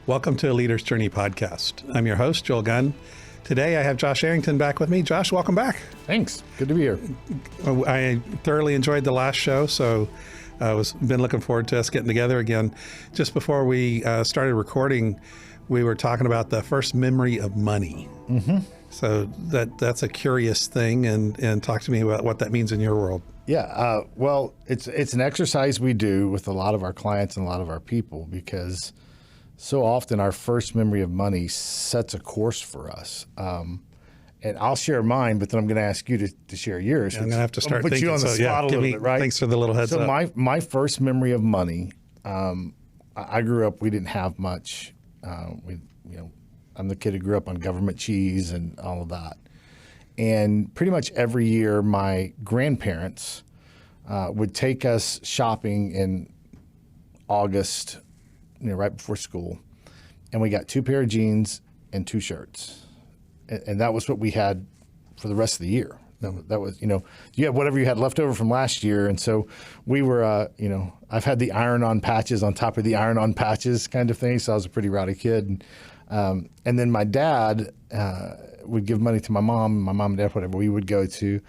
Welcome to A Leader's Journey podcast. I'm your host, Joel Gunn. Today I have Josh Arrington back with me. Josh, welcome back. Thanks. Good to be here. I thoroughly enjoyed the last show, so been looking forward to us getting together again. Just before we started recording, we were talking about the first memory of money. Mm-hmm. So that's a curious thing, and talk to me about what that means in your world. Yeah, well, it's an exercise we do with a lot of our clients and a lot of our people, because so often our first memory of money sets a course for us. And I'll share mine, but then I'm going to ask you to share yours. Yeah, I'm going to have to start put thinking. you on the spot a little bit, right? Thanks for the little heads up. So my first memory of money, I grew up, we didn't have much. I'm the kid who grew up on government cheese and all of that. And pretty much every year, my grandparents would take us shopping in August, right before school. And we got 2 pair of jeans and 2 shirts. And that was what we had for the rest of the year. That was, you had whatever you had left over from last year. And so we were, I've had the iron-on patches on top of the iron-on patches kind of thing. So I was a pretty rowdy kid. And then my dad would give money to my mom and dad, whatever. We would go to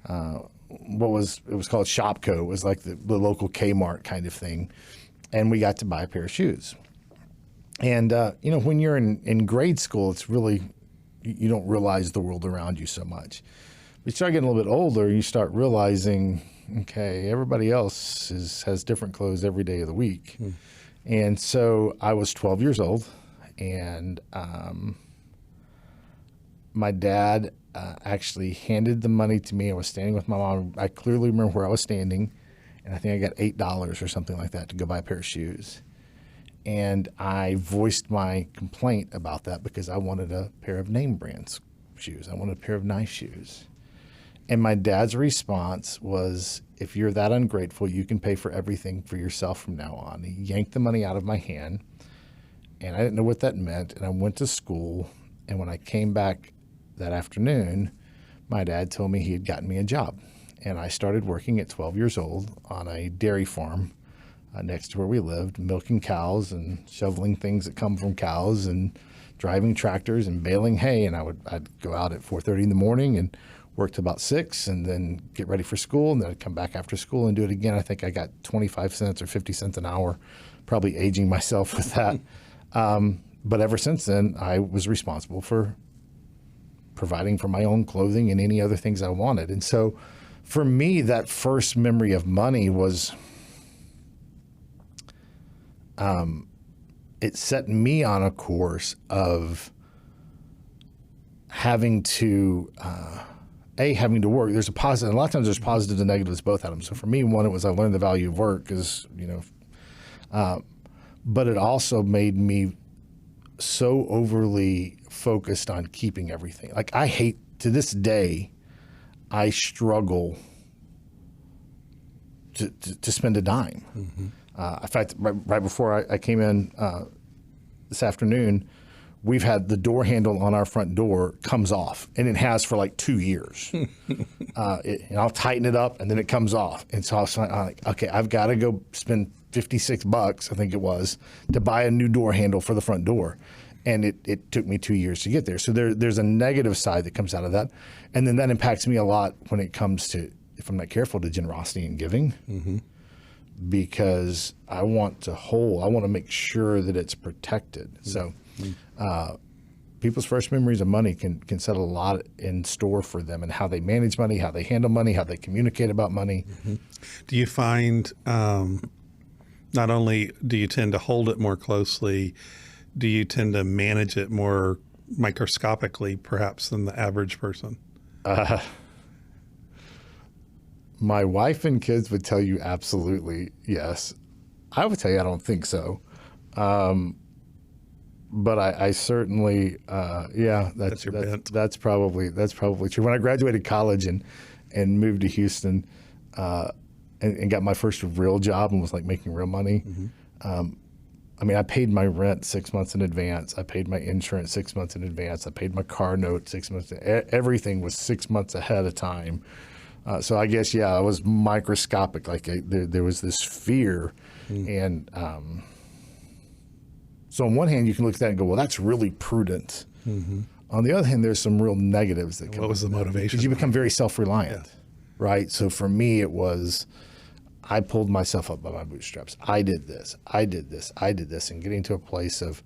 it was called Shopco. It was like the local Kmart kind of thing. And we got to buy a pair of shoes. And, when you're in grade school, it's really, you don't realize the world around you so much. But you start getting a little bit older, you start realizing, okay, everybody else has different clothes every day of the week. And so I was 12 years old, and my dad actually handed the money to me. I was standing with my mom. I clearly remember where I was standing, and I think I got $8 or something like that to go buy a pair of shoes. And I voiced my complaint about that because I wanted a pair of name brand shoes. I wanted a pair of nice shoes. And my dad's response was, if you're that ungrateful, you can pay for everything for yourself from now on. He yanked the money out of my hand, and I didn't know what that meant. And I went to school, and when I came back that afternoon, my dad told me he had gotten me a job. And I started working at 12 years old on a dairy farm next to where we lived, milking cows and shoveling things that come from cows and driving tractors and baling hay. And I'd go out at 4:30 in the morning and work till about 6 and then get ready for school. And then I'd come back after school and do it again. I think I got 25 cents or 50 cents an hour, probably aging myself with that. But ever since then, I was responsible for providing for my own clothing and any other things I wanted. And so for me, that first memory of money was, it set me on a course of having to, having to work. There's a positive, and a lot of times there's positives and negatives, both of them. So for me, one, it was I learned the value of work because, but it also made me so overly focused on keeping everything. Like to this day, I struggle to spend a dime. Mm-hmm. In fact, right before I came in this afternoon, we've had the door handle on our front door comes off, and it has for like 2 years. And I'll tighten it up, and then it comes off. And so I was like, okay, I've got to go spend $56, I think it was, to buy a new door handle for the front door. And it took me 2 years to get there. So there's a negative side that comes out of that. And then that impacts me a lot when it comes to, if I'm not careful, to generosity and giving. Mm-hmm. Because I want to make sure that it's protected. So people's first memories of money can set a lot in store for them, and how they manage money, how they handle money, how they communicate about money. Mm-hmm. Do you find not only do you tend to hold it more closely, do you tend to manage it more microscopically perhaps than the average person? My wife and kids would tell you absolutely yes. I would tell you I don't think so. But I certainly, that's probably true. When I graduated college and moved to Houston and got my first real job and was like making real money, I paid my rent 6 months in advance. I paid my insurance 6 months in advance. I paid my car note 6 months. Everything was 6 months ahead of time. So I guess, I was microscopic. Like there was this fear. And So on one hand, you can look at that and go, well, that's really prudent. On the other hand, there's some real negatives that come. What was the motivation? Because you become very self-reliant, right? So for me, it was, I pulled myself up by my bootstraps. I did this, I did this, I did this, and getting to a place of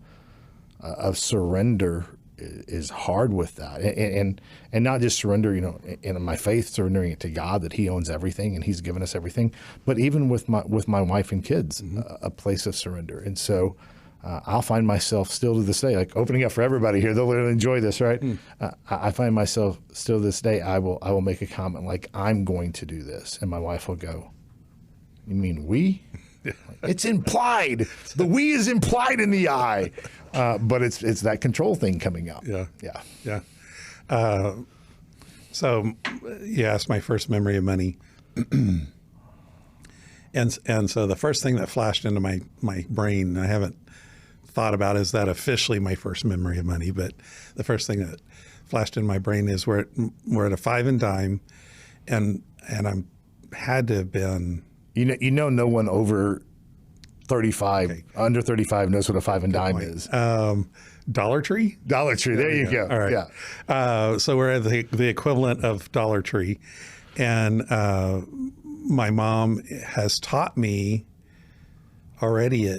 surrender is hard with that, and not just surrender, in my faith, surrendering it to God that He owns everything and He's given us everything, but even with my wife and kids, a place of surrender. And so I'll find myself still to this day, like opening up for everybody here, they'll enjoy this, right? I find myself still to this day, I will make a comment like, I'm going to do this, and my wife will go, you mean we? It's implied. The we is implied in the I, but it's that control thing coming up. Yeah. So you asked my first memory of money, and so the first thing that flashed into my brain, I haven't thought about is that officially my first memory of money, but the first thing that flashed in my brain is we're at a 5 and dime, and I'm had to have been. No one over 35, under 35 knows what a 5 and dime is. Dollar Tree? Dollar Tree, there you go. All right. Yeah. So we're at the equivalent of Dollar Tree. And my mom has taught me already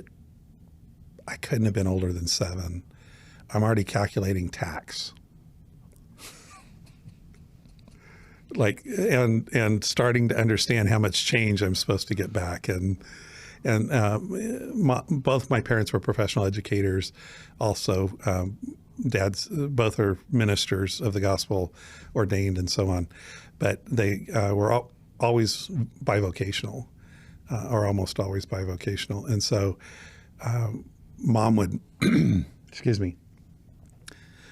I couldn't have been older than 7. I'm already calculating tax. And starting to understand how much change I'm supposed to get back. And both my parents were professional educators. Also, dads, both are ministers of the gospel, ordained and so on. But they were always bivocational, or almost always bivocational. And so Mom would,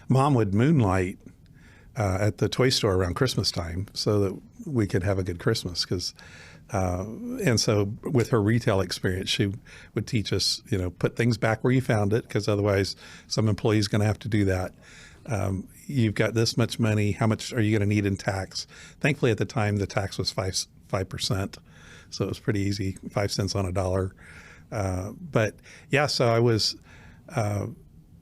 Mom would moonlight at the toy store around Christmas time so that we could have a good Christmas. And so with her retail experience, she would teach us, put things back where you found it, because otherwise some employee's going to have to do that. You've got this much money. How much are you going to need in tax? Thankfully, at the time, the tax was 5%. So it was pretty easy, 5 cents on a dollar. But yeah, so I was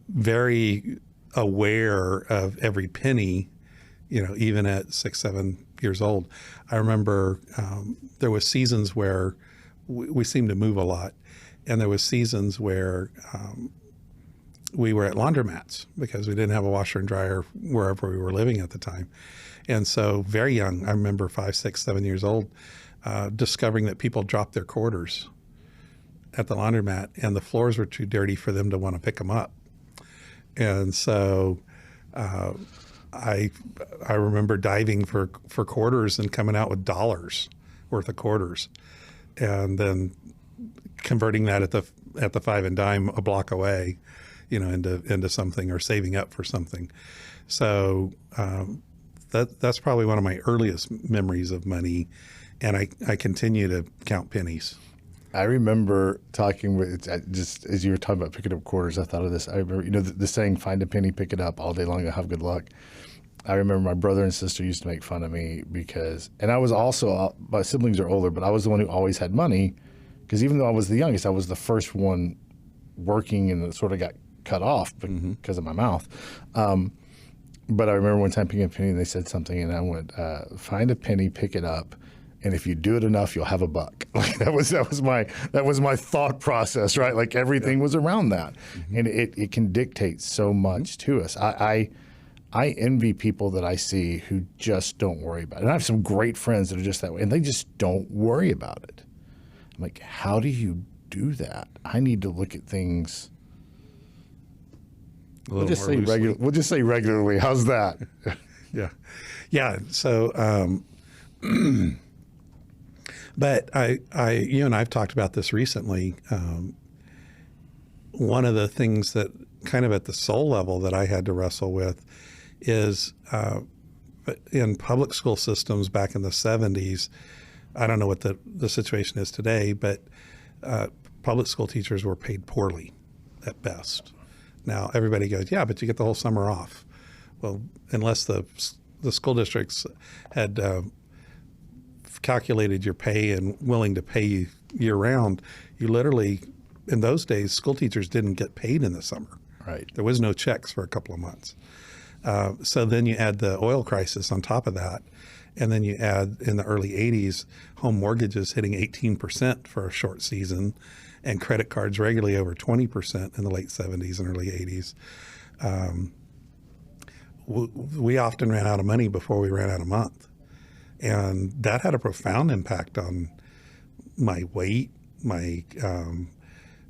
very aware of every penny, even at 6, 7 years old. I remember there was seasons where we seemed to move a lot, and there was seasons where we were at laundromats because we didn't have a washer and dryer wherever we were living at the time. And so very young, I remember 5, 6, 7 years old, discovering that people dropped their quarters at the laundromat and the floors were too dirty for them to want to pick them up. And so I remember diving for quarters and coming out with dollars worth of quarters, and then converting that at the 5 and dime a block away, into something, or saving up for something. So that's probably one of my earliest memories of money, and I continue to count pennies. I remember talking with, just as you were talking about picking up quarters, I thought of this. I remember, the saying, find a penny, pick it up all day long, you'll have good luck. I remember my brother and sister used to make fun of me and I was also, my siblings are older, but I was the one who always had money, because even though I was the youngest, I was the first one working, and it sort of got cut off because of my mouth. But I remember one time picking up a penny, and they said something, and I went, find a penny, pick it up, and if you do it enough, you'll have a buck. Like that was my thought process, right? Like everything was around that, and it can dictate so much to us. I envy people that I see who just don't worry about it. And I have some great friends that are just that way, and they just don't worry about it. I'm like, how do you do that? I need to look at things. We'll just say regularly. How's that? Yeah. So. But you and I've talked about this recently. One of the things that kind of at the soul level that I had to wrestle with is in public school systems back in the 70s, I don't know what the situation is today, but public school teachers were paid poorly at best. Now everybody goes, yeah, but you get the whole summer off. Well, unless the school districts had calculated your pay and willing to pay you year round, you literally in those days, school teachers didn't get paid in the summer. Right. There was no checks for a couple of months. So then you add the oil crisis on top of that. And then you add in the early 80s, home mortgages hitting 18% for a short season and credit cards regularly over 20% in the late 70s and early 80s. We often ran out of money before we ran out of month. And that had a profound impact on my weight, my,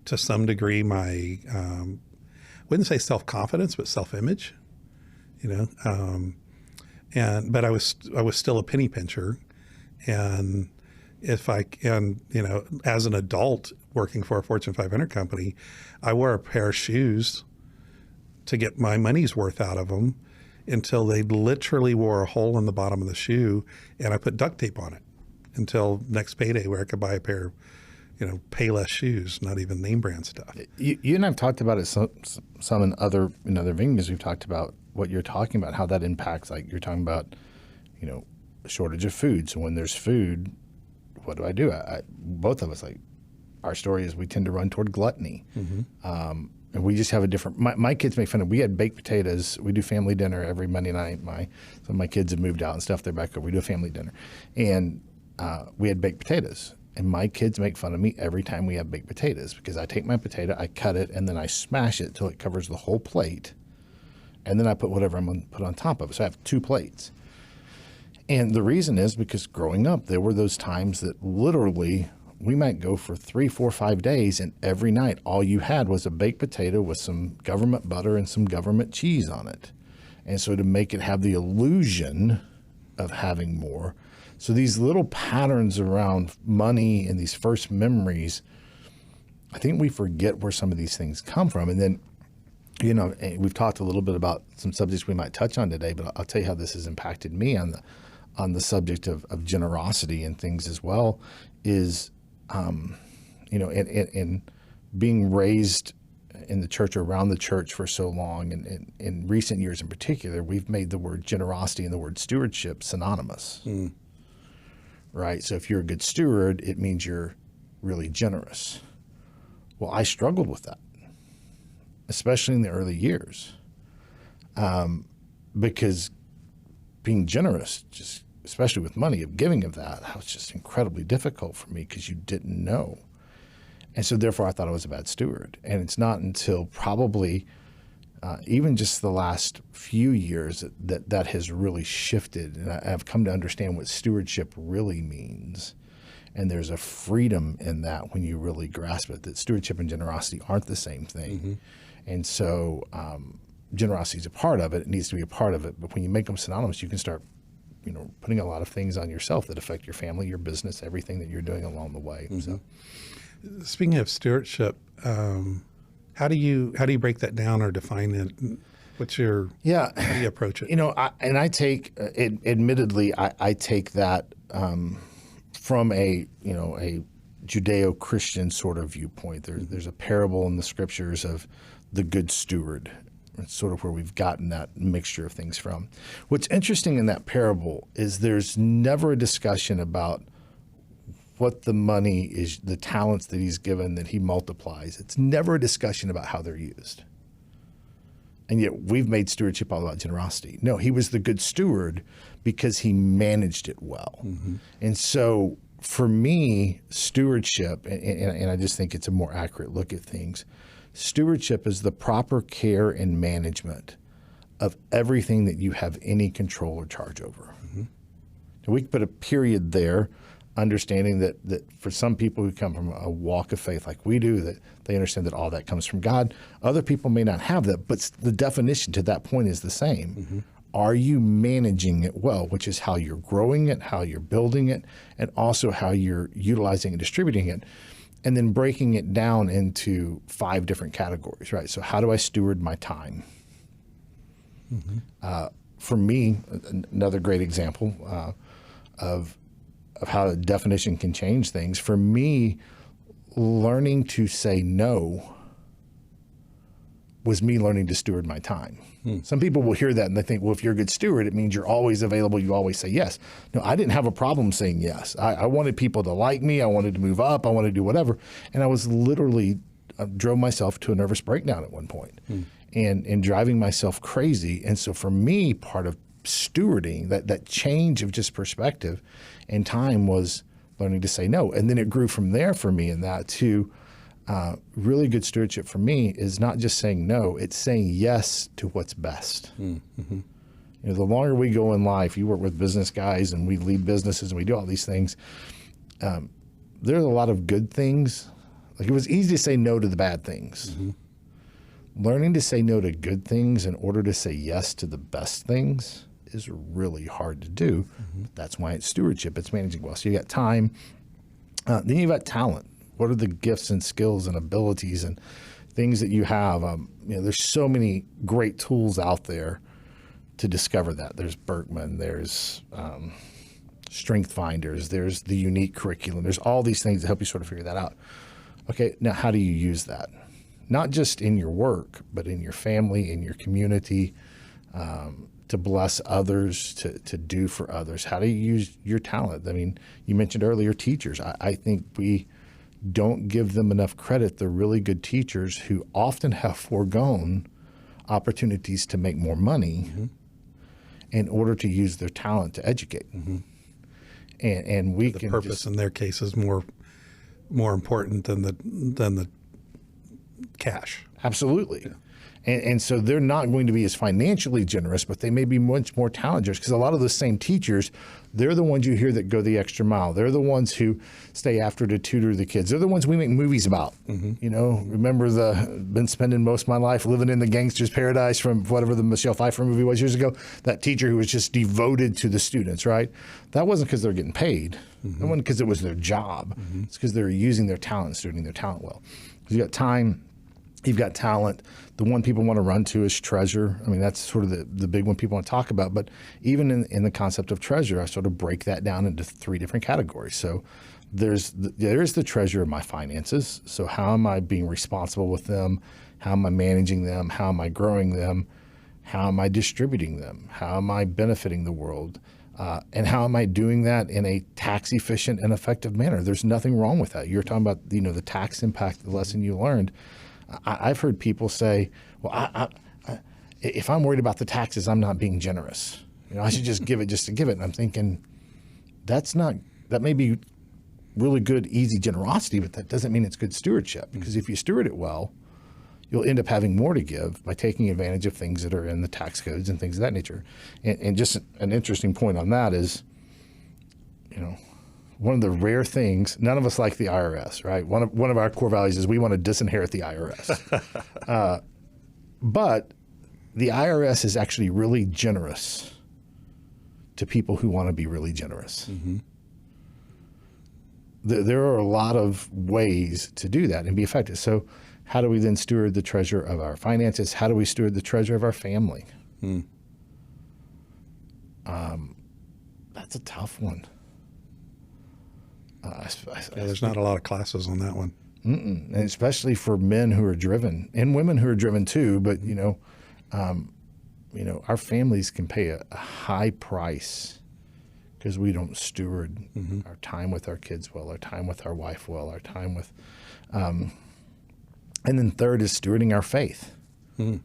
to some degree, my, I wouldn't say self-confidence, but self-image, but I was still a penny pincher. And as an adult working for a Fortune 500 company, I wore a pair of shoes to get my money's worth out of them until they literally wore a hole in the bottom of the shoe, and I put duct tape on it until next payday where I could buy a pair of, Payless shoes, not even name brand stuff. You and I've talked about it some in other venues. We've talked about what you're talking about, how that impacts, like you're talking about, a shortage of food. So when there's food, what do? Both of us, like, our story is we tend to run toward gluttony. Mm-hmm. And we just have a different, my kids make fun of, we had baked potatoes. We do family dinner every Monday night. Some of my kids have moved out and stuff. They're back over. We do a family dinner. And we had baked potatoes. And my kids make fun of me every time we have baked potatoes because I take my potato, I cut it, and then I smash it till it covers the whole plate. And then I put whatever I'm going to put on top of it. So I have 2 plates. And the reason is because growing up, there were those times that literally we might go for 3, 4, 5 days, and every night all you had was a baked potato with some government butter and some government cheese on it. And so to make it have the illusion of having more. So these little patterns around money and these first memories, I think we forget where some of these things come from. And then, we've talked a little bit about some subjects we might touch on today, but I'll tell you how this has impacted me on the subject of generosity and things as well is, in being raised in the church or around the church for so long, and in recent years in particular, we've made the word generosity and the word stewardship synonymous. Mm. Right? So if you're a good steward, it means you're really generous. Well, I struggled with that, especially in the early years, because being generous, just especially with money, of giving of that was just incredibly difficult for me because you didn't know. And so therefore I thought I was a bad steward. And it's not until probably even just the last few years that has really shifted. And I've come to understand what stewardship really means. And there's a freedom in that when you really grasp it, that stewardship and generosity aren't the same thing. Mm-hmm. And so generosity is a part of it. It needs to be a part of it. But when you make them synonymous, you can start putting a lot of things on yourself that affect your family, your business, everything that you're doing along the way. Mm-hmm. So, speaking of stewardship, how do you break that down or define it? How do you approach it? I take, admittedly, I take that from a Judeo-Christian sort of viewpoint. There's a parable in the scriptures of the good steward. It's sort of where we've gotten that mixture of things from. What's interesting in that parable is there's never a discussion about what the money is, the talents that he's given that he multiplies. It's never a discussion about how they're used. And yet we've made stewardship all about generosity. No, he was the good steward because he managed it well. Mm-hmm. And so for me, stewardship, and I just think it's a more accurate look at things, stewardship is the proper care and management of everything that you have any control or charge over. Mm-hmm. And we can put a period there, understanding that for some people who come from a walk of faith like we do, that they understand that all that comes from God. Other people may not have that, but the definition to that point is the same. Mm-hmm. Are you managing it well, which is how you're growing it, how you're building it, and also how you're utilizing and distributing it, and then breaking it down into 5 different categories, right? So how do I steward my time? Mm-hmm. For me, another great example of how a definition can change things. For me, learning to say no was me learning to steward my time. Some people will hear that and they think, well, if you're a good steward, it means you're always available, you always say yes. No, I didn't have a problem saying yes. I wanted people to like me, I wanted to move up, I wanted to do whatever. And I was literally drove myself to a nervous breakdown at one point and driving myself crazy. And so for me, part of stewarding, that change of just perspective and time was learning to say no. And then it grew from there for me in that too. Really good stewardship for me is not just saying no, it's saying yes to what's best. Mm-hmm. You know, the longer we go in life, you work with business guys and we lead businesses and we do all these things. There's a lot of good things. Like it was easy to say no to the bad things. Mm-hmm. Learning to say no to good things in order to say yes to the best things is really hard to do. Mm-hmm. That's why it's stewardship. It's managing well. So you got time. Then you've got talent. What are the gifts and skills and abilities and things that you have? You know, there's so many great tools out there to discover that. There's Berkman, there's Strength Finders, there's the unique curriculum. There's all these things that help you sort of figure that out. Okay, now how do you use that? Not just in your work, but in your family, in your community, to bless others, to do for others. How do you use your talent? I mean, you mentioned earlier teachers. I think we don't give them enough credit. They're really good teachers who often have foregone opportunities to make more money mm-hmm. in order to use their talent to educate. Mm-hmm. And we can purpose just, in their case is more important than the cash. Absolutely. Yeah. And so they're not going to be as financially generous, but they may be much more talent generous because a lot of those same teachers, they're the ones you hear that go the extra mile. They're the ones who stay after to tutor the kids. They're the ones we make movies about. Mm-hmm. You know, remember been spending most of my life living in the gangster's paradise from whatever the Michelle Pfeiffer movie was years ago, that teacher who was just devoted to the students, right? That wasn't because they're getting paid. Mm-hmm. That wasn't because it was their job. Mm-hmm. It's because they're using their talent, stewarding their talent well. Because you got time, you've got talent. The one people want to run to is treasure. I mean, that's sort of the big one people want to talk about. But even in the concept of treasure, I sort of break that down into 3 different categories. So there's the treasure of my finances. So how am I being responsible with them? How am I managing them? How am I growing them? How am I distributing them? How am I benefiting the world? And how am I doing that in a tax efficient and effective manner? There's nothing wrong with that. You're talking about, you know, the tax impact, the lesson you learned. I've heard people say, well, if I'm worried about the taxes, I'm not being generous. You know, I should just give it just to give it. And I'm thinking, that may be really good, easy generosity, but that doesn't mean it's good stewardship. Because if you steward it well, you'll end up having more to give by taking advantage of things that are in the tax codes and things of that nature. And just an interesting point on that is, you know, one of the rare things, none of us like the IRS, right? One of our core values is we want to disinherit the IRS. But the IRS is actually really generous to people who want to be really generous. Mm-hmm. There are a lot of ways to do that and be effective. So how do we then steward the treasure of our finances? How do we steward the treasure of our family? That's a tough one. There's not a lot of classes on that one. And especially for men who are driven and women who are driven too. But, you know, our families can pay a high price because we don't steward mm-hmm. our time with our kids well, our time with our wife well, our time with, and then third is stewarding our faith. Mm.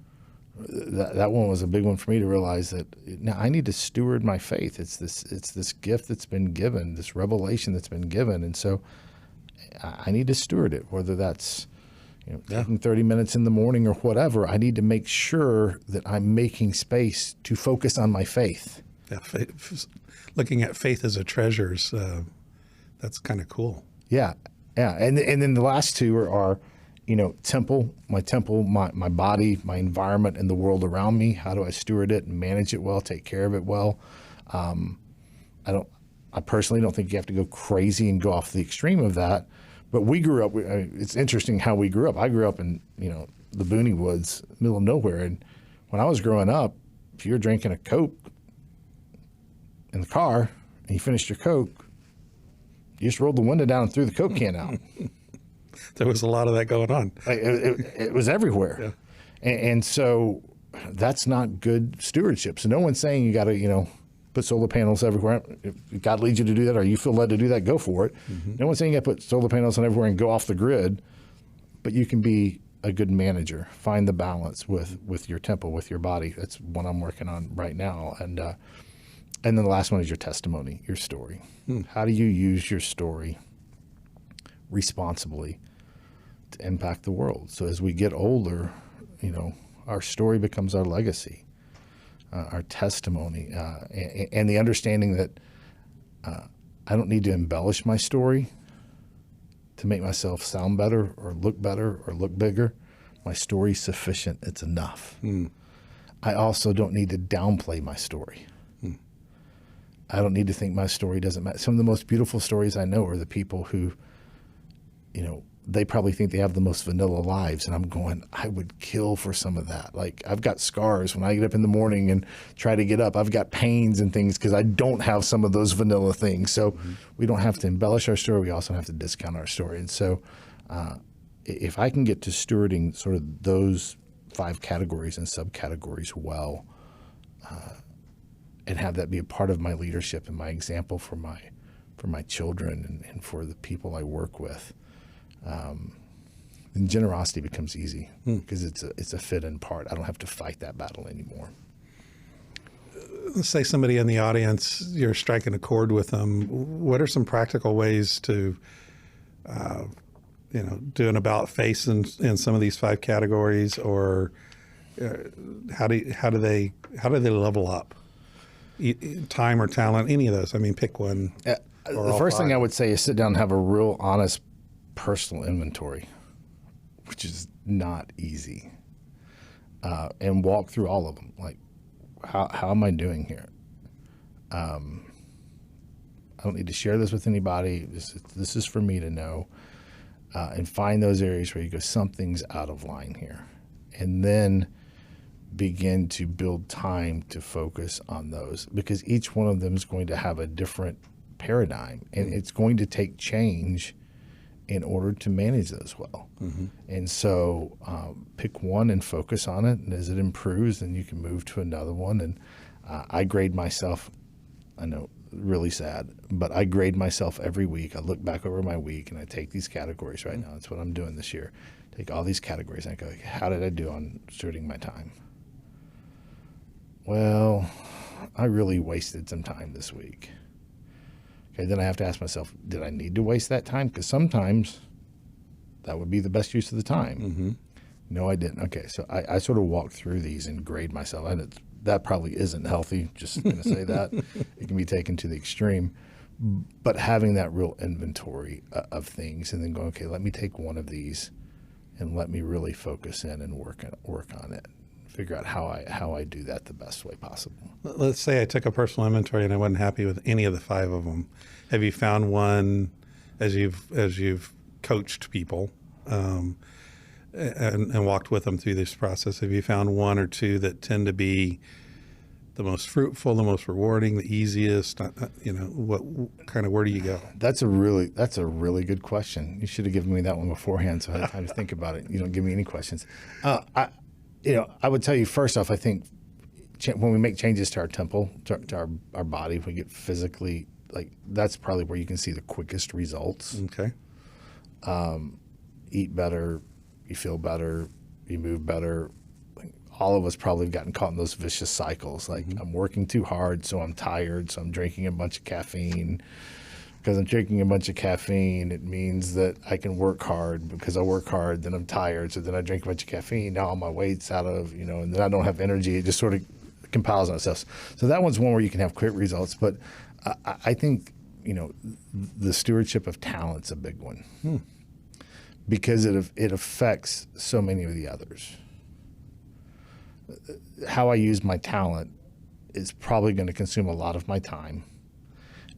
That one was a big one for me to realize that now I need to steward my faith. It's this gift that's been given, this revelation that's been given, and so I need to steward it. Whether that's taking 30 minutes in the morning or whatever, I need to make sure that I'm making space to focus on my faith. Yeah, looking at faith as a treasure, that's kind of cool. Yeah, and then the last 2 are temple, my body, my environment, and the world around me. How do I steward it and manage it well, take care of it well? I personally don't think you have to go crazy and go off the extreme of that. But we grew up. It's interesting how we grew up. I grew up in the boony woods, middle of nowhere, and when I was growing up, if you were drinking a Coke in the car and you finished your Coke, you just rolled the window down and threw the Coke can out. There was a lot of that going on. It was everywhere. Yeah. And so that's not good stewardship. So no one's saying you got to, put solar panels everywhere. If God leads you to do that or you feel led to do that, go for it. Mm-hmm. No one's saying you got to put solar panels on everywhere and go off the grid. but you can be a good manager. Find the balance with your temple, with your body. That's what I'm working on right now. And then the last one is your testimony, your story. How do you use your story responsibly to impact the world? So as we get older, our story becomes our legacy, our testimony, and the understanding that I don't need to embellish my story to make myself sound better or look bigger. My story's sufficient. It's enough. I also don't need to downplay my story. I don't need to think my story doesn't matter. Some of the most beautiful stories I know are the people who, they probably think they have the most vanilla lives. And I'm going, I would kill for some of that. Like, I've got scars when I get up in the morning and try to get up. I've got pains and things because I don't have some of those vanilla things. So we don't have to embellish our story. We also have to discount our story. And so if I can get to stewarding sort of those 5 categories and subcategories well, and have that be a part of my leadership and my example for my children and for the people I work with, then generosity becomes easy because it's a fit and part. I don't have to fight that battle anymore. Let's say somebody in the audience, you're striking a chord with them. What are some practical ways to, do an about face in some of these 5 categories, or how do they level up? Time or talent, any of those. I mean, pick one. The first thing I would say is sit down and have a real honest personal inventory, which is not easy, and walk through all of them. Like, how am I doing here? I don't need to share this with anybody. This is for me to know, and find those areas where you go, something's out of line here, and then begin to build time to focus on those, because each one of them is going to have a different paradigm, and it's going to take change in order to manage those well. And so pick one and focus on it, and as it improves, then you can move to another one. And I grade myself, I know, really sad, but I grade myself every week. I look back over my week and I take these categories right now. That's what I'm doing this year. Take all these categories and I go, how did I do on stewarding my time? Well, I really wasted some time this week. Okay, then I have to ask myself, did I need to waste that time? Because sometimes that would be the best use of the time. No, I didn't. Okay, so I sort of walk through these and grade myself. And that probably isn't healthy, just going to say that. It can be taken to the extreme. But having that real inventory of things and then going, okay, let me take one of these and let me really focus in and work on it. Figure out how I do that the best way possible. Let's say I took a personal inventory and I wasn't happy with any of the 5 of them. Have you found one as you've coached people and walked with them through this process? Have you found 1 or 2 that tend to be the most fruitful, the most rewarding, the easiest? Where do you go? That's a really good question. You should have given me that one beforehand, so I had time to think about it. You don't give me any questions. I would tell you first off, I think when we make changes to our temple, to our body, we get physically, that's probably where you can see the quickest results. Okay. Eat better, you feel better, you move better. All of us probably have gotten caught in those vicious cycles. I'm working too hard, so I'm tired, so I'm drinking a bunch of caffeine. Because I'm drinking a bunch of caffeine, it means that I can work hard. Because I work hard, then I'm tired. So then I drink a bunch of caffeine. Now all my weight's out of, and then I don't have energy. It just sort of compiles on itself. So that one's one where you can have quick results. But I think, the stewardship of talent's a big one. Because it affects so many of the others. How I use my talent is probably going to consume a lot of my time.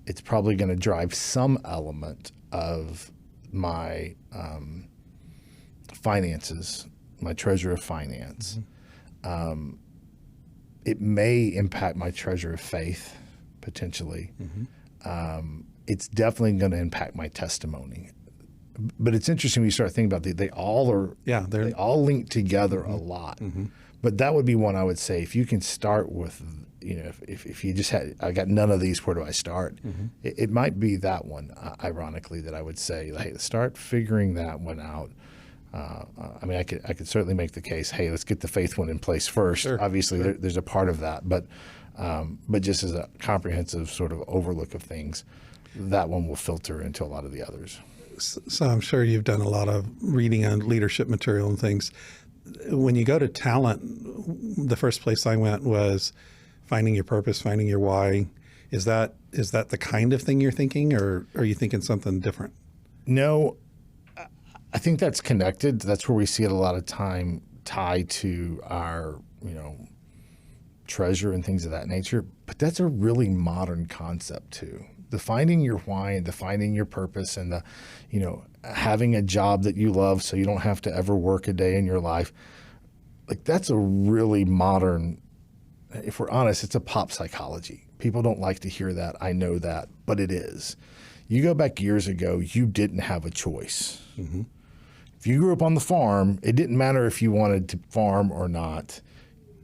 It's probably going to drive some element of my finances, my treasure of finance. It may impact my treasure of faith, potentially. It's definitely going to impact my testimony. But it's interesting when you start thinking about they all link together a lot. But that would be one I would say, if you can start with, if you just had, I got none of these, where do I start? It might be that one, ironically, that I would say, hey, start figuring that one out. I mean, I could certainly make the case, hey, let's get the faith one in place first. Sure, Obviously, sure. there's a part of that, but just as a comprehensive sort of overlook of things, that one will filter into a lot of the others. So I'm sure you've done a lot of reading on leadership material and things. When you go to talent, the first place I went was finding your purpose, finding your why. Is that the kind of thing you're thinking, or are you thinking something different? No, I think that's connected. That's where we see it a lot of time tied to our, treasure and things of that nature. But that's a really modern concept too. The finding your why and the finding your purpose and the, having a job that you love so you don't have to ever work a day in your life. Like that's a really modern, if we're honest, it's a pop psychology. People don't like to hear that. I know that, but it is. You go back years ago, you didn't have a choice. Mm-hmm. If you grew up on the farm, it didn't matter if you wanted to farm or not.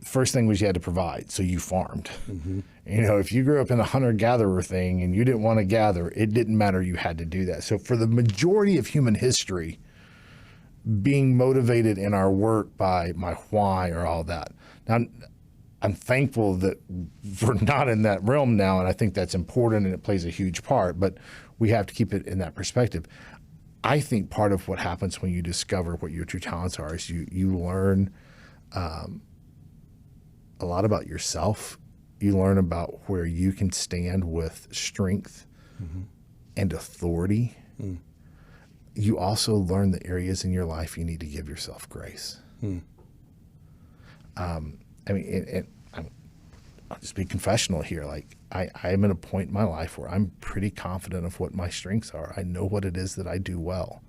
First thing was you had to provide, so you farmed. Mm-hmm. If you grew up in a hunter-gatherer thing and you didn't want to gather, it didn't matter, you had to do that. So for the majority of human history, being motivated in our work by my why or all that. Now, I'm thankful that we're not in that realm now, and I think that's important and it plays a huge part, but we have to keep it in that perspective. I think part of what happens when you discover what your true talents are is you learn a lot about yourself. You learn about where you can stand with strength mm-hmm. and authority. Mm. You also learn the areas in your life you need to give yourself grace. Mm. I'll just be confessional here. Like I am at a point in my life where I'm pretty confident of what my strengths are. I know what it is that I do well.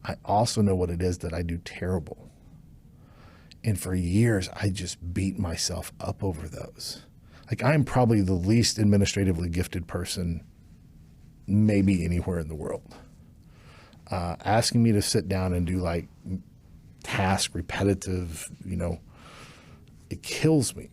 I also know what it is that I do terrible. And for years, I just beat myself up over those. Like I'm probably the least administratively gifted person maybe anywhere in the world. Asking me to sit down and do like task repetitive, it kills me.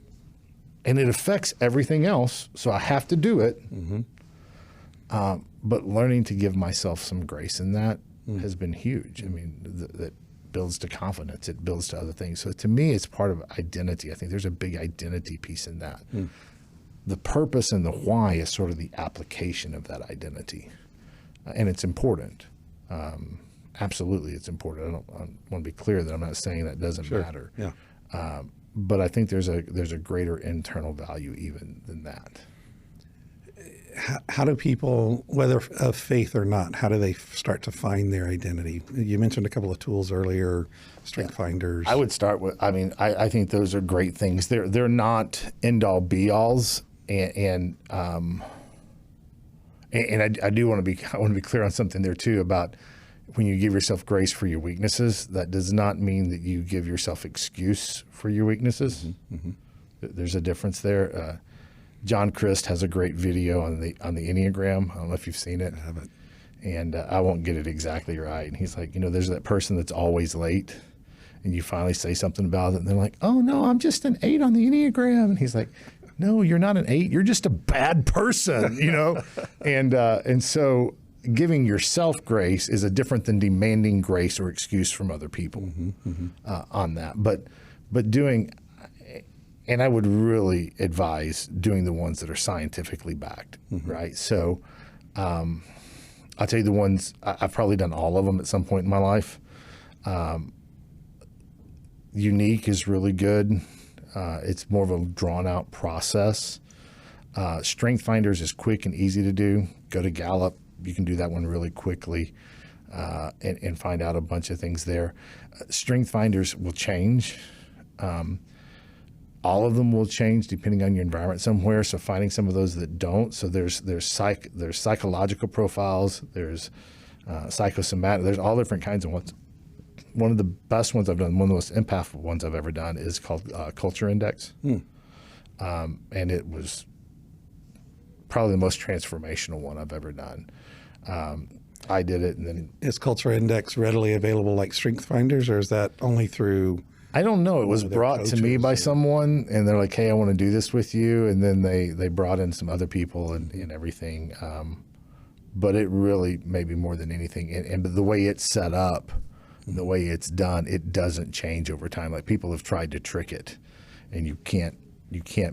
And it affects everything else, so I have to do it. Mm-hmm. But learning to give myself some grace in that has been huge. I mean, that builds to confidence. It builds to other things. So to me, it's part of identity. I think there's a big identity piece in that. Mm. The purpose and the why is sort of the application of that identity. And it's important. Absolutely, it's important. I want to be clear that I'm not saying that doesn't matter. Yeah. But I think there's a greater internal value even than that. How do people, whether of faith or not, how do they start to find their identity? You mentioned a couple of tools earlier, strength finders. I would start with, I think those are great things. They're not end-all be-alls, and I do want to be clear on something there too about when you give yourself grace for your weaknesses, that does not mean that you give yourself excuse for your weaknesses. Mm-hmm. Mm-hmm. There's a difference there. John Christ has a great video on the Enneagram. I don't know if you've seen it. I haven't. And I won't get it exactly right. And he's like, there's that person that's always late, and you finally say something about it, and they're like, oh no, I'm just an 8 on the Enneagram. And he's like, no, you're not an 8. You're just a bad person, And so giving yourself grace is different than demanding grace or excuse from other people mm-hmm, mm-hmm. On that. But doing, and I would really advise doing the ones that are scientifically backed, mm-hmm. right? So I'll tell you the ones, I've probably done all of them at some point in my life. Unique is really good. It's more of a drawn out process. Strength Finders is quick and easy to do. Go to Gallup. You can do that one really quickly and find out a bunch of things there. Strength Finders will change. All of them will change depending on your environment somewhere. So finding some of those that don't. So there's psychological profiles. There's psychosomatic. There's all different kinds of ones. One of the best ones I've done, one of the most impactful ones I've ever done, is called Culture Index. And it was probably the most transformational one I've ever done. I did it, and then is Culture Index readily available like Strength Finders, or is that only through? I don't know. It was brought to me by someone, and they're like, "Hey, I want to do this with you," and then they brought in some other people and everything. But it really, maybe more than anything, and the way it's set up, The way it's done, it doesn't change over time. Like people have tried to trick it, and you can't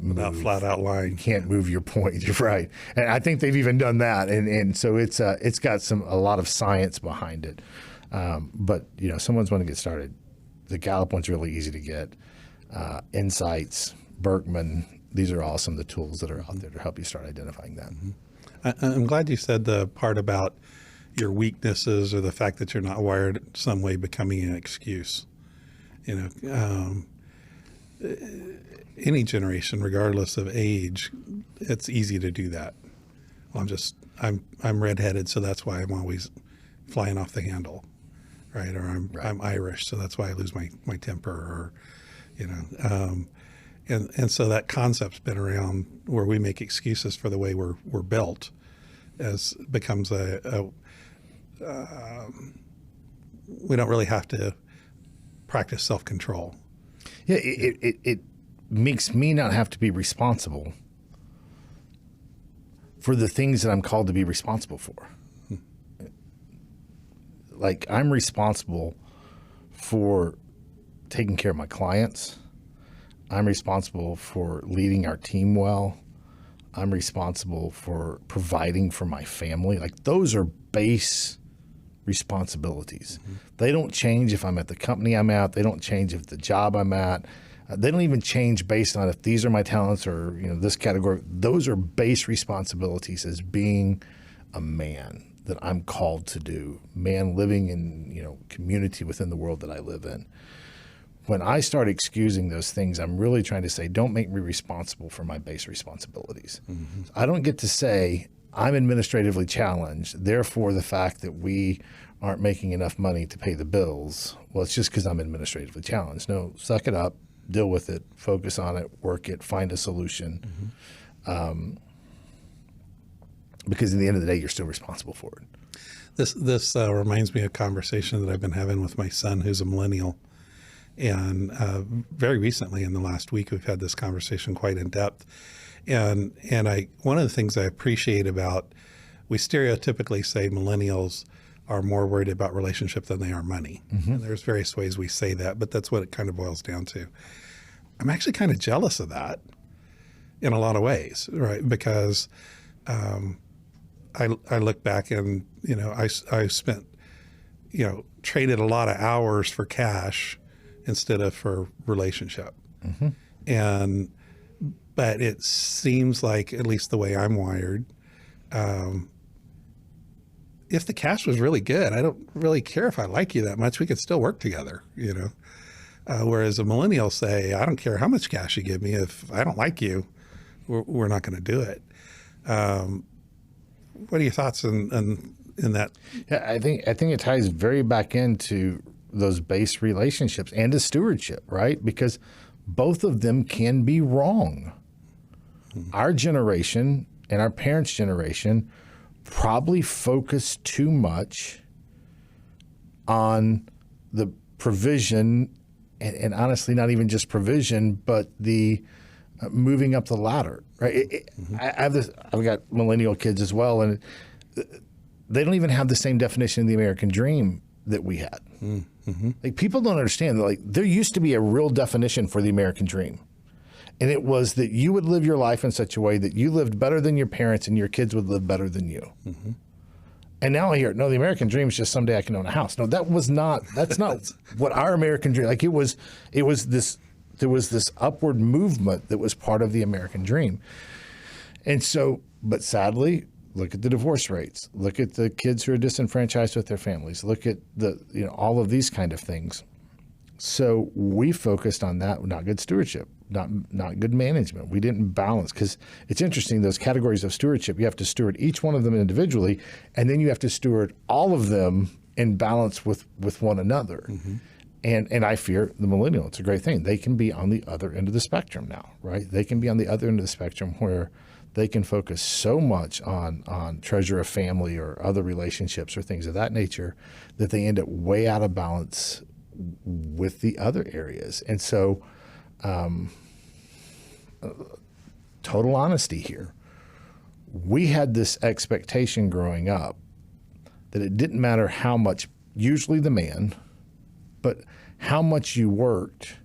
move. Without flat out lying. You can't move your point. You're right. And I think they've even done that. And so it's got a lot of science behind it. But someone's want to get started. The Gallup one's really easy to get. Insights, Berkman, these are all some of the tools that are out there to help you start identifying that. I'm glad you said the part about your weaknesses or the fact that you're not wired some way becoming an excuse. Any generation, regardless of age, it's easy to do that. Well, I'm redheaded, so that's why I'm always flying off the handle, right? Or I'm Irish, so that's why I lose my temper, or and so that concept's been around where we make excuses for the way we're built, as becomes we don't really have to practice self-control. Yeah, it makes me not have to be responsible for the things that I'm called to be responsible for. Like, I'm responsible for taking care of my clients. I'm responsible for leading our team well. I'm responsible for providing for my family. Like, those are base responsibilities. They don't change if I'm at the company I'm at. They don't change if the job I'm at. They don't even change based on if these are my talents or this category. Those are base responsibilities as being a man that I'm called to do. Man living in community within the world that I live in. When I start excusing those things, I'm really trying to say, don't make me responsible for my base responsibilities. I don't get to say I'm administratively challenged, therefore the fact that we aren't making enough money to pay the bills, well, it's just because I'm administratively challenged. No, suck it up, deal with it, focus on it, work it, find a solution. Because in the end of the day, you're still responsible for it. This reminds me of a conversation that I've been having with my son, who's a millennial. And very recently, in the last week, we've had this conversation quite in depth. And one of the things I appreciate about, we stereotypically say millennials are more worried about relationship than they are money. And there's various ways we say that, but that's what it kind of boils down to. I'm actually kind of jealous of that in a lot of ways, right? Because I look back and, I spent, traded a lot of hours for cash instead of for relationship. But it seems like, at least the way I'm wired, if the cash was really good, I don't really care if I like you that much. We could still work together, whereas a millennial say, I don't care how much cash you give me. If I don't like you, we're not going to do it. What are your thoughts in that? Yeah, I think it ties very back into those base relationships and to stewardship, right? Because both of them can be wrong. Our generation and our parents' generation probably focused too much on the provision and honestly, not even just provision, but the moving up the ladder, right? I've got millennial kids as well, and they don't even have the same definition of the American dream that we had. Like, people don't understand that, like, there used to be a real definition for the American dream. And it was that you would live your life in such a way that you lived better than your parents and your kids would live better than you. And now I hear, no, the American dream is just someday I can own a house. No, that's not what our American dream, like, there was this upward movement that was part of the American dream. And so, but sadly, look at the divorce rates. Look at the kids who are disenfranchised with their families. Look at all of these kind of things. So we focused on that, not good stewardship, not good management. We didn't balance, because it's interesting, those categories of stewardship, you have to steward each one of them individually, and then you have to steward all of them in balance with one another. And I fear the millennial, it's a great thing. They can be on the other end of the spectrum now, right? They can be on the other end of the spectrum where they can focus so much on treasure of family or other relationships or things of that nature that they end up way out of balance with the other areas. And so, total honesty here, we had this expectation growing up that it didn't matter how much, usually the man, but how much you worked,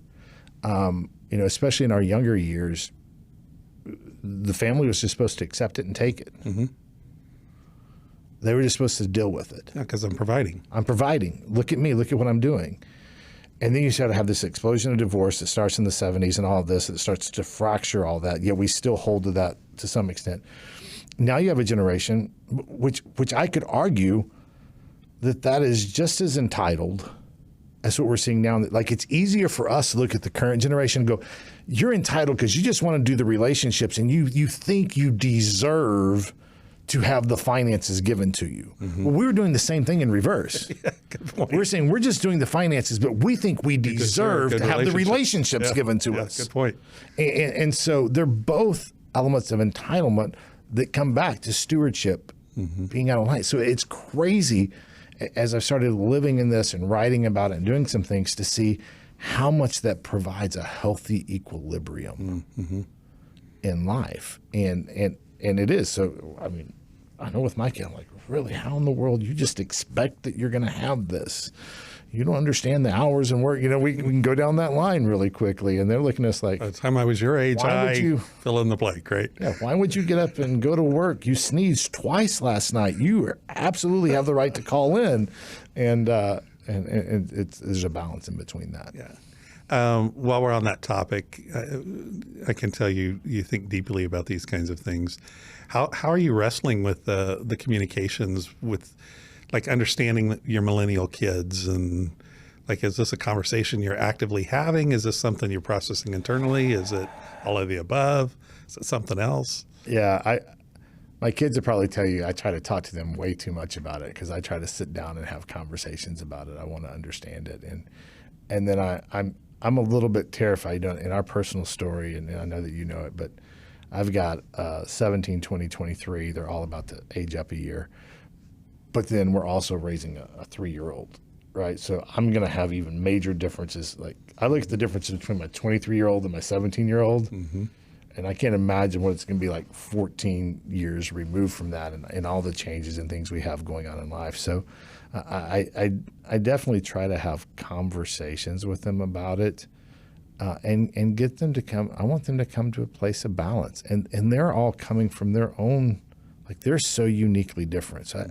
especially in our younger years, the family was just supposed to accept it and take it. Mm-hmm. They were just supposed to deal with it. Yeah, because I'm providing. I'm providing. Look at me. Look at what I'm doing. And then you start to have this explosion of divorce that starts in the 70s and all of this. It starts to fracture all that. Yet we still hold to that to some extent. Now you have a generation which I could argue that is just as entitled as what we're seeing now. Like, it's easier for us to look at the current generation and go, you're entitled because you just want to do the relationships and you think you deserve to have the finances given to you. Mm-hmm. Well, we were doing the same thing in reverse. Yeah, good point. We're saying we're just doing the finances, but we think we deserve to have the relationships given to us. Good point. And so they're both elements of entitlement that come back to stewardship being out of line. So it's crazy as I started living in this and writing about it and doing some things to see how much that provides a healthy equilibrium in life. And it is. So, I mean, I know with my kid, I'm like, really, how in the world you just expect that you're going to have this? You don't understand the hours and work. We can go down that line really quickly. And they're looking at us like, by the time I was your age, fill in the blank, right? Yeah. Why would you get up and go to work? You sneezed twice last night. You absolutely have the right to call in. And there's a balance in between that. Yeah. While we're on that topic, I can tell you think deeply about these kinds of things. How are you wrestling with the communications with, like, understanding your millennial kids, and like, is this a conversation you're actively having? Is this something you're processing internally? Is it all of the above? Is it something else? Yeah, my kids would probably tell you I try to talk to them way too much about it because I try to sit down and have conversations about it. I want to understand it, and then I'm a little bit terrified. In our personal story, and I know that you know it, but I've got 17, 20, 23. They're all about to age up a year. But then we're also raising a 3-year-old, right? So I'm going to have even major differences. Like, I look at the difference between my 23-year-old and my 17-year-old, and I can't imagine what it's going to be like 14 years removed from that, and all the changes and things we have going on in life. So I definitely try to have conversations with them about it, and get them to come. I want them to come to a place of balance, and they're all coming from their own, like, they're so uniquely different. So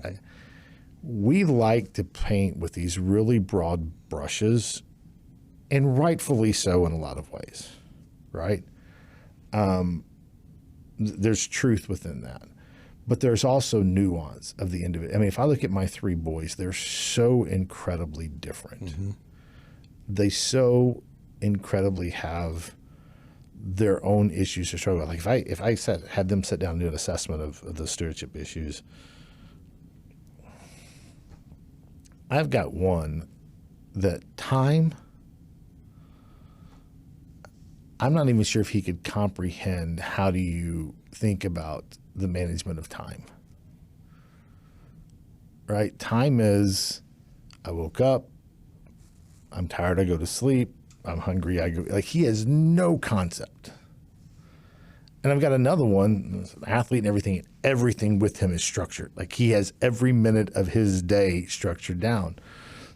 we like to paint with these really broad brushes, and rightfully so in a lot of ways, right? There's truth within that. But there's also nuance of the individual. I mean, if I look at my 3 boys, they're so incredibly different. They so incredibly have their own issues to struggle with. Like, if I had them sit down and do an assessment of the stewardship issues, I've got one that time, I'm not even sure if he could comprehend how do you think about the management of time, right? Time is, I woke up, I'm tired, I go to sleep, I'm hungry, I go, like, he has no concept. And I've got another one, an athlete and everything with him is structured. Like, he has every minute of his day structured down.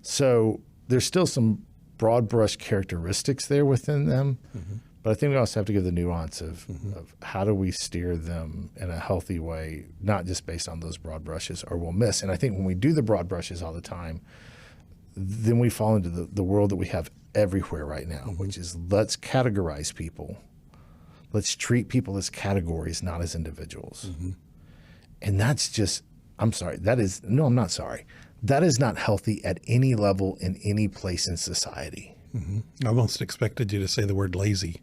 So there's still some broad brush characteristics there within them. But I think we also have to give the nuance of how do we steer them in a healthy way, not just based on those broad brushes, or we'll miss. And I think when we do the broad brushes all the time, then we fall into the world that we have everywhere right now, which is, let's categorize people. Let's treat people as categories, not as individuals. And that's just, I'm not sorry. That is not healthy at any level in any place in society. I almost expected you to say the word lazy.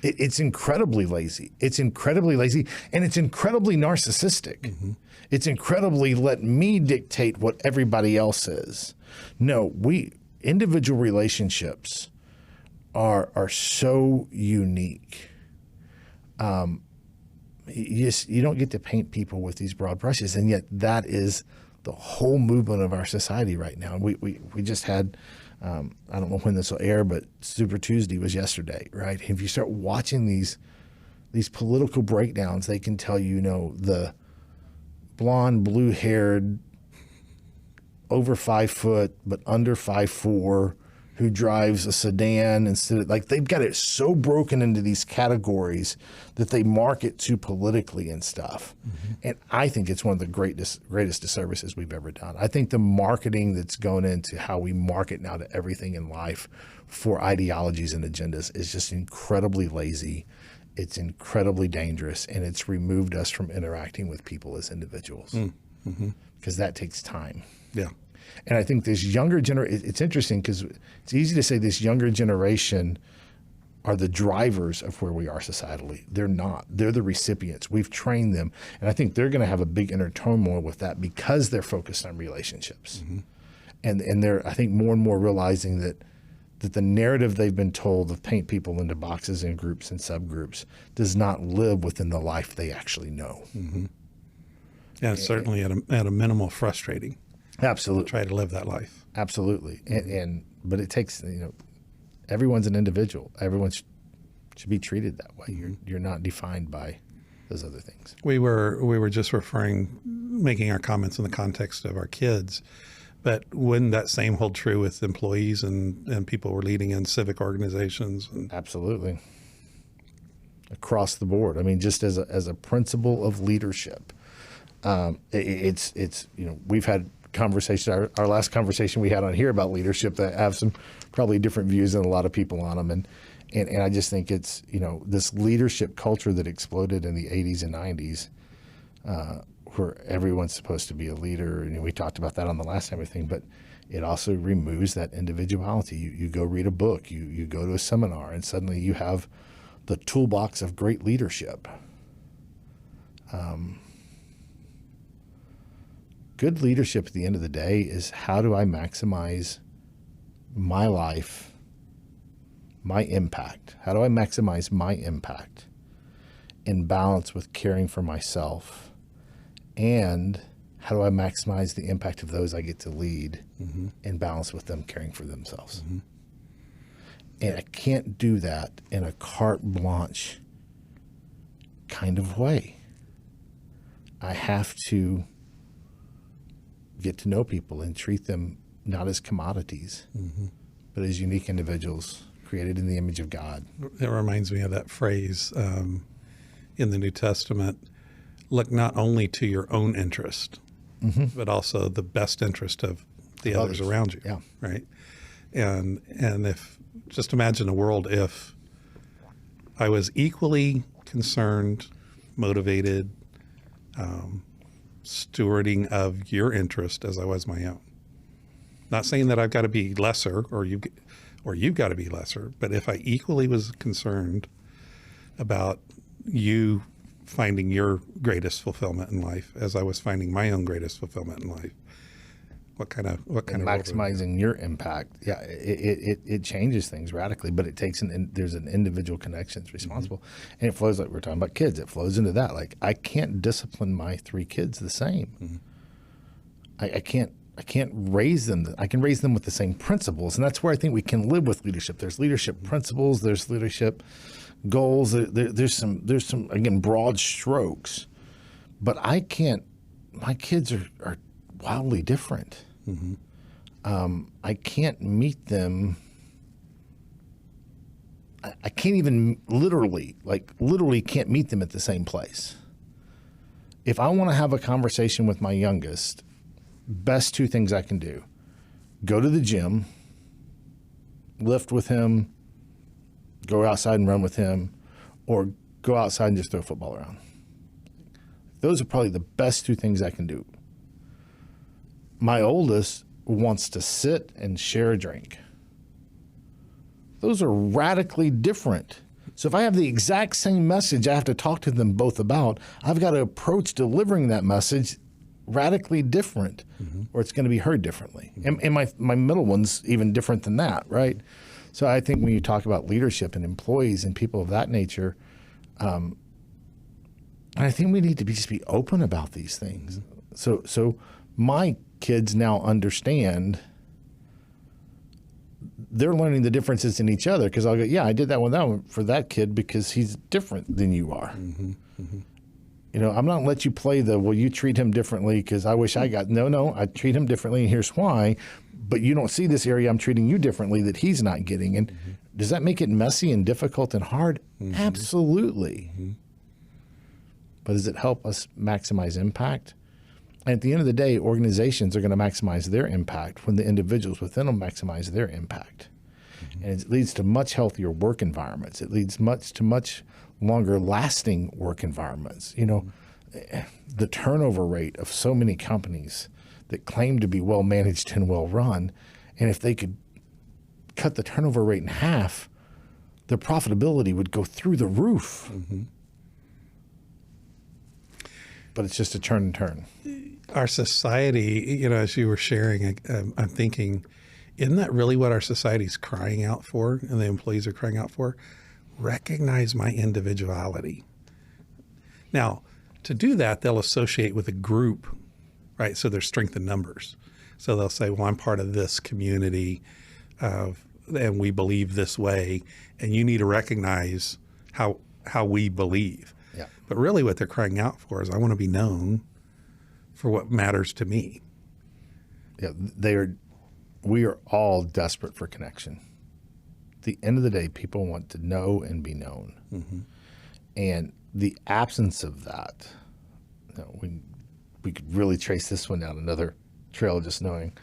It's incredibly lazy. It's incredibly lazy, and it's incredibly narcissistic. It's incredibly let me dictate what everybody else is. No, individual relationships are so unique. You don't get to paint people with these broad brushes, and yet that is the whole movement of our society right now. We just had, I don't know when this will air, but Super Tuesday was yesterday, right? If you start watching these political breakdowns, they can tell you, the blonde, blue-haired, over 5 foot, but under 5'4", who drives a sedan instead of, like, they've got it so broken into these categories that they market too politically and stuff. And I think it's one of the greatest disservices we've ever done. I think the marketing that's going into how we market now to everything in life for ideologies and agendas is just incredibly lazy. It's incredibly dangerous, and it's removed us from interacting with people as individuals because that takes time. Yeah. And I think this younger generation, it's interesting because it's easy to say this younger generation are the drivers of where we are societally. They're not. They're the recipients. We've trained them. And I think they're going to have a big inner turmoil with that because they're focused on relationships. And they're, I think, more and more realizing that the narrative they've been told of paint people into boxes and groups and subgroups does not live within the life they actually know. Yeah, it's certainly at a minimal frustrating. Absolutely. To try to live that life. Absolutely. But it takes, everyone's an individual. Everyone should be treated that way. You're not defined by those other things. We were just making our comments in the context of our kids, but wouldn't that same hold true with employees and people we're leading in civic organizations? Absolutely. Across the board. I mean, just as a principle of leadership, it's we've had conversations. Our last conversation we had on here about leadership that have some probably different views than a lot of people on them, and I just think it's this leadership culture that exploded in the 80s and 90s, where everyone's supposed to be a leader, and we talked about that on the last time, everything, but it also removes that individuality. You go read a book, you go to a seminar, and suddenly you have the toolbox of great leadership. Good leadership at the end of the day is how do I maximize my life, my impact? How do I maximize my impact in balance with caring for myself? And how do I maximize the impact of those I get to lead in balance with them caring for themselves? And I can't do that in a carte blanche kind of way. I have to get to know people and treat them not as commodities, but as unique individuals created in the image of God. It reminds me of that phrase in the New Testament, look not only to your own interest, but also the best interest of the others around you. Yeah. Right. And if, just imagine a world if I was equally concerned, motivated, stewarding of your interest as I was my own. Not saying that I've got to be lesser or you've got to be lesser, but if I equally was concerned about you finding your greatest fulfillment in life as I was finding my own greatest fulfillment in life, what kind of maximizing your impact? Yeah, it changes things radically, but it takes there's an individual connection that's responsible, and it flows, like we're talking about kids. It flows into that. Like I can't discipline my 3 kids the same. I can't raise them. I can raise them with the same principles, and that's where I think we can live with leadership. There's leadership principles. There's leadership goals. There's some again broad strokes, but I can't. My kids are wildly different. I can't meet them. I can't even literally can't meet them at the same place. If I want to have a conversation with my youngest, best 2 things I can do: go to the gym, lift with him, go outside and run with him, or go outside and just throw a football around. Those are probably the best 2 things I can do. My oldest wants to sit and share a drink. Those are radically different. So if I have the exact same message I have to talk to them both about, I've got to approach delivering that message radically different, or it's going to be heard differently. And my middle one's even different than that, right? So I think when you talk about leadership and employees and people of that nature, I think we need to just be open about these things. So my kids now understand. They're learning the differences in each other because I'll go, yeah, I did that one for that kid because he's different than you are. I'm not gonna let you play well, you treat him differently because I wish I got, no, I treat him differently and here's why, but you don't see this area I'm treating you differently that he's not getting. And does that make it messy and difficult and hard? Absolutely. But does it help us maximize impact? And at the end of the day, organizations are going to maximize their impact when the individuals within them maximize their impact. And it leads to much healthier work environments. It leads to much longer lasting work environments. The turnover rate of so many companies that claim to be well managed and well run, and if they could cut the turnover rate in half, their profitability would go through the roof. But it's just a turn and turn. Our society, as you were sharing, I'm thinking, isn't that really what our society's crying out for and the employees are crying out for? Recognize my individuality. Now, to do that, they'll associate with a group, right? So there's strength in numbers. So they'll say, well, I'm part of this community and we believe this way, and you need to recognize how we believe. Yeah. But really what they're crying out for is I want to be known for what matters to me. Yeah, we are all desperate for connection. At the end of the day, people want to know and be known. And the absence of that, we could really trace this one down another trail just knowing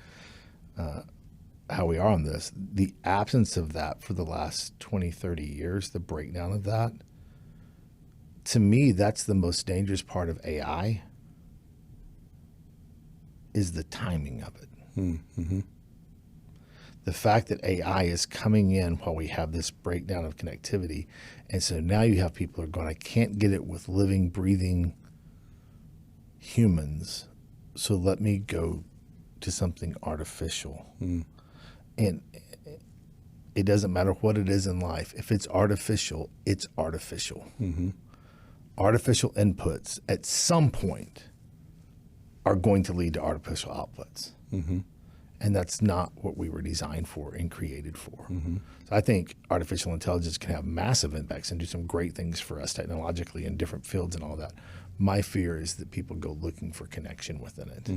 how we are on this. The absence of that for the last 20, 30 years, the breakdown of that, to me, that's the most dangerous part of AI, is the timing of it. The fact that AI is coming in while we have this breakdown of connectivity. And so now you have people who are going, I can't get it with living, breathing humans, so let me go to something artificial. And it doesn't matter what it is in life. If it's artificial, it's artificial. Artificial inputs at some point are going to lead to artificial outputs. And that's not what we were designed for and created for. So I think artificial intelligence can have massive impacts and do some great things for us technologically in different fields and all that. My fear is that people go looking for connection within it.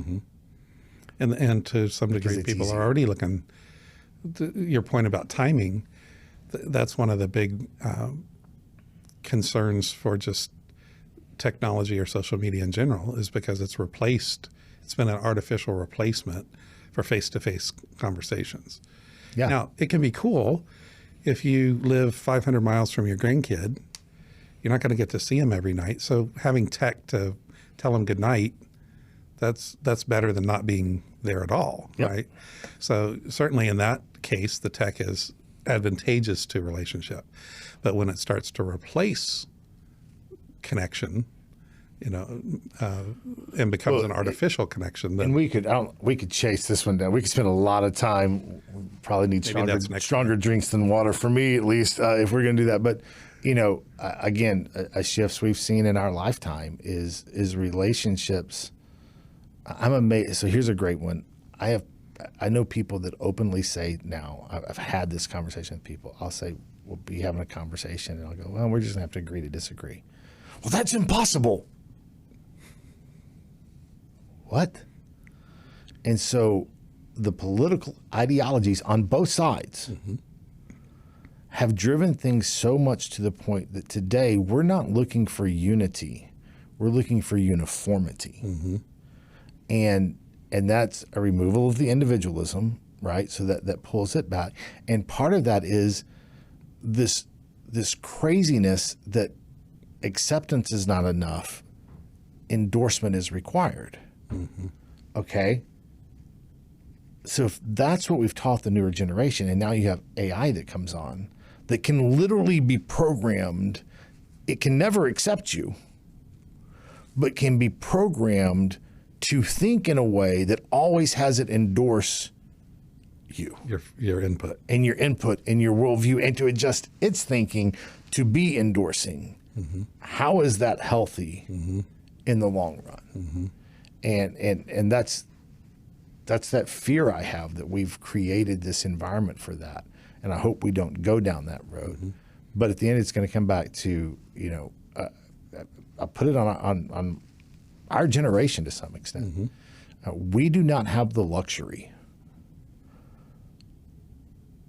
And to some degree, people are already looking. Your point about timing, that's one of the big concerns for just technology or social media in general, is because it's been an artificial replacement for face-to-face conversations. Yeah. Now, it can be cool if you live 500 miles from your grandkid. You're not going to get to see him every night. So having tech to tell him good night, that's better than not being there at all, right? So certainly in that case, the tech is advantageous to relationship. But when it starts to replace connection, and becomes an artificial connection. Then, and we could chase this one down. We could spend a lot of time. We probably need stronger drinks than water, for me at least, if we're going to do that. But again, a shifts we've seen in our lifetime is relationships. I'm amazed. So here's a great one. I know people that openly say now. I've had this conversation with people. I'll say we'll be having a conversation, and I'll go, well, we're just gonna have to agree to disagree. Well, that's impossible. What? And so the political ideologies on both sides have driven things so much to the point that today we're not looking for unity. We're looking for uniformity. And that's a removal of the individualism, right? So that pulls it back. And part of that is this craziness that acceptance is not enough, endorsement is required. Okay? So if that's what we've taught the newer generation, and now you have AI that comes on that can literally be programmed, it can never accept you, but can be programmed to think in a way that always has it endorse you. Your input. And your input and your worldview, and to adjust its thinking to be endorsing. How is that healthy in the long run? And that's that fear I have, that we've created this environment for that. And I hope we don't go down that road. But at the end, it's going to come back to, I put it on our generation to some extent. We do not have the luxury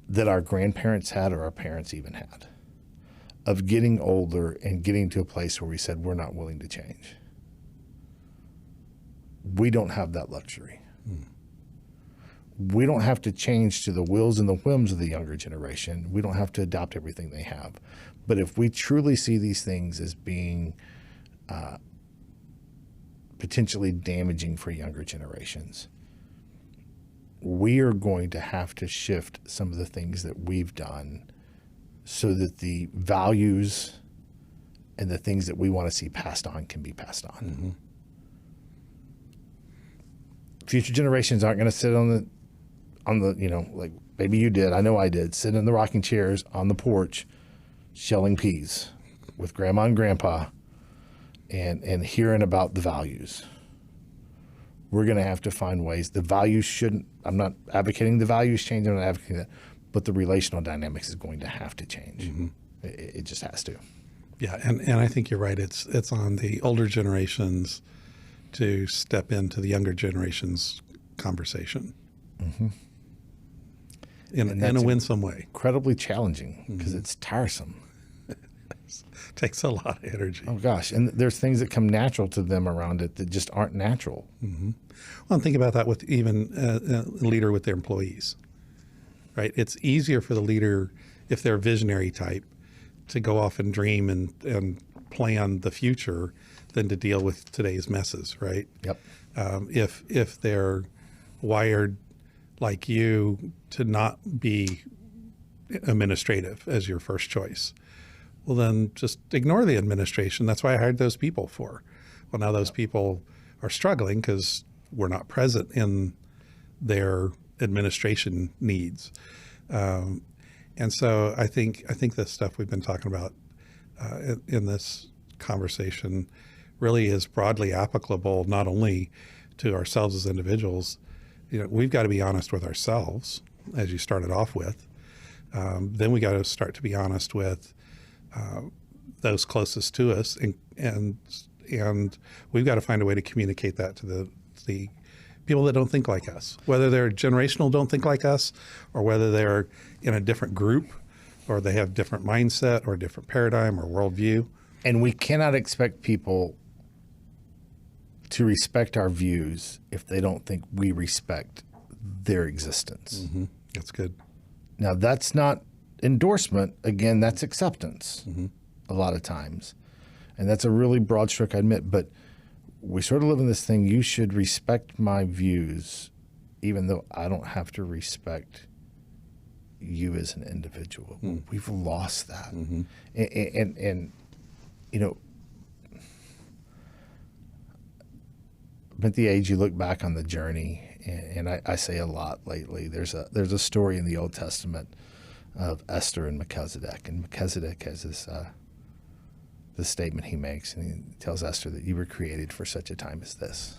that our grandparents had or our parents even had of getting older and getting to a place where we said we're not willing to change. We don't have that luxury. We don't have to change to the wills and the whims of the younger generation. We don't have to adopt everything they have. But if we truly see these things as being potentially damaging for younger generations, we are going to have to shift some of the things that we've done so that the values and the things that we want to see passed on can be passed on. Future generations aren't going to sit on the, like maybe you did, I know I did, sit in the rocking chairs on the porch shelling peas with grandma and grandpa and hearing about the values. We're going to have to find ways. The values shouldn't, I'm not advocating the values change, I'm not advocating that, but the relational dynamics is going to have to change. It just has to. Yeah, and I think you're right. It's on the older generations to step into the younger generation's conversation in a winsome way. Incredibly challenging because it's tiresome. Takes a lot of energy. Oh gosh, and there's things that come natural to them around it that just aren't natural. Well, and think about that with even a leader with their employees, right? It's easier for the leader, if they're a visionary type, to go off and dream and plan the future than to deal with today's messes, right? Yep. If they're wired like you to not be administrative as your first choice, well, then just ignore the administration. That's why I hired those people for. Well, now those people are struggling because we're not present in their administration needs. And so I think the stuff we've been talking about in this conversation really is broadly applicable not only to ourselves as individuals. We've got to be honest with ourselves, as you started off with. Then we got to start to be honest with those closest to us, and we've got to find a way to communicate that to the people that don't think like us, whether they're generational, don't think like us, or whether they're in a different group, or they have different mindset or different paradigm or worldview. And we cannot expect people to respect our views if they don't think we respect their existence. That's good. Now, that's not endorsement. Again, that's acceptance a lot of times. And that's a really broad stroke, I admit, but we sort of live in this thing, you should respect my views, even though I don't have to respect you as an individual. We've lost that. And at the age you look back on the journey, and I say a lot lately, there's a story in the Old Testament of Esther and Melchizedek. And Melchizedek has this statement he makes, and he tells Esther that you were created for such a time as this.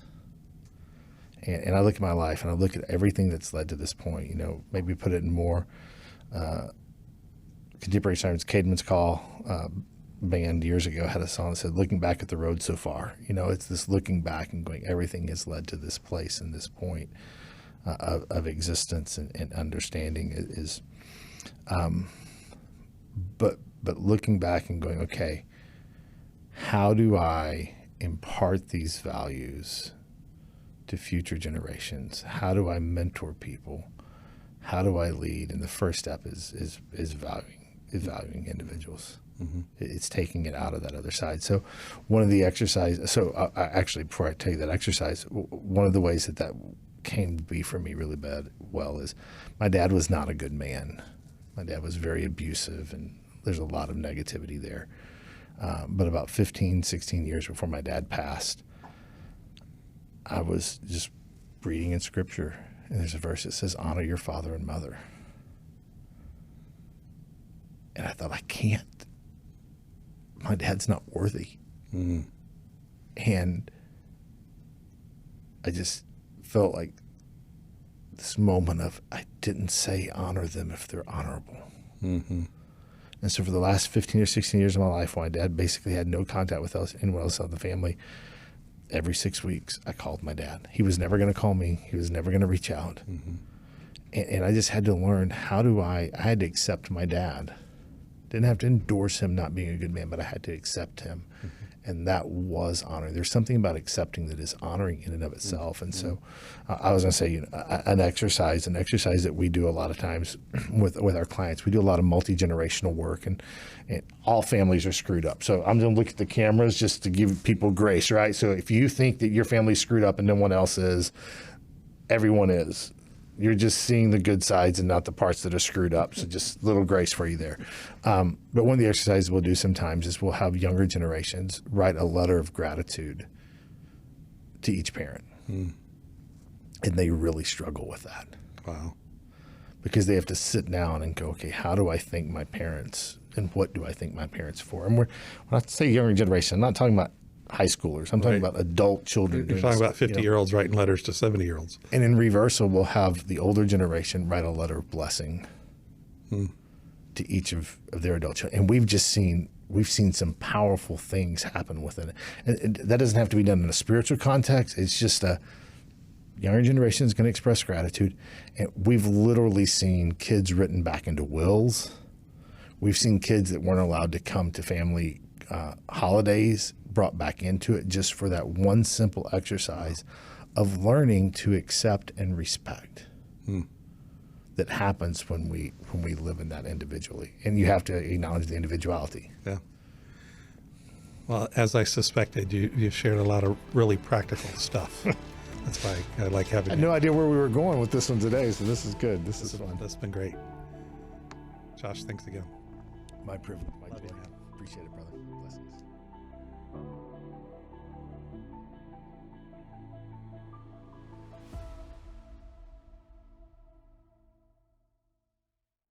And I look at my life and I look at everything that's led to this point, maybe put it in more contemporary terms. Caedmon's Call band years ago had a song that said, looking back at the road so far. It's this looking back and going, everything has led to this place and this point of existence and understanding is but looking back and going, okay, how do I impart these values to future generations? How do I mentor people? How do I lead? And the first step is valuing individuals. It's taking it out of that other side. So one of the exercises, actually, before I tell you that exercise, one of the ways that came to be for me really well is my dad was not a good man. My dad was very abusive, and there's a lot of negativity there. But about 15, 16 years before my dad passed, I was just reading in Scripture, and there's a verse that says, honor your father and mother. And I thought, I can't. My dad's not worthy. And I just felt like this moment of, I didn't say honor them if they're honorable. And so for the last 15 or 16 years of my life, when my dad basically had no contact with anyone else in the family, every 6 weeks I called my dad. He was never going to call me. He was never going to reach out. And I just had to learn, I had to accept my dad. Didn't have to endorse him not being a good man, but I had to accept him. And that was honoring. There's something about accepting that is honoring in and of itself. And so I was going to say, an exercise that we do a lot of times with our clients, we do a lot of multi-generational work, and all families are screwed up. So I'm going to look at the cameras just to give people grace, right? So if you think that your family's screwed up and no one else is, everyone is. You're just seeing the good sides and not the parts that are screwed up. So just a little grace for you there. But one of the exercises we'll do sometimes is we'll have younger generations write a letter of gratitude to each parent. And they really struggle with that. Wow. Because they have to sit down and go, okay, how do I thank my parents? And what do I thank my parents for? And when I say younger generation, I'm not talking about high schoolers. I'm talking about adult children. You're talking about 50-year-olds writing letters to 70-year-olds. And in reversal, we'll have the older generation write a letter of blessing to each of their adult children. And we've seen some powerful things happen within it. And that doesn't have to be done in a spiritual context. It's just a younger generation is going to express gratitude. And we've literally seen kids written back into wills. We've seen kids that weren't allowed to come to family holidays brought back into it just for that one simple exercise of learning to accept and respect that happens when we live in that individually. And you have to acknowledge the individuality. Yeah. Well, as I suspected, you've shared a lot of really practical stuff. That's why I like having I had no idea where we were going with this one today, so this is good. This is fun. That's been great. Josh, thanks again. My privilege. My Love you, joy. man. Appreciate it, brother. Blessings.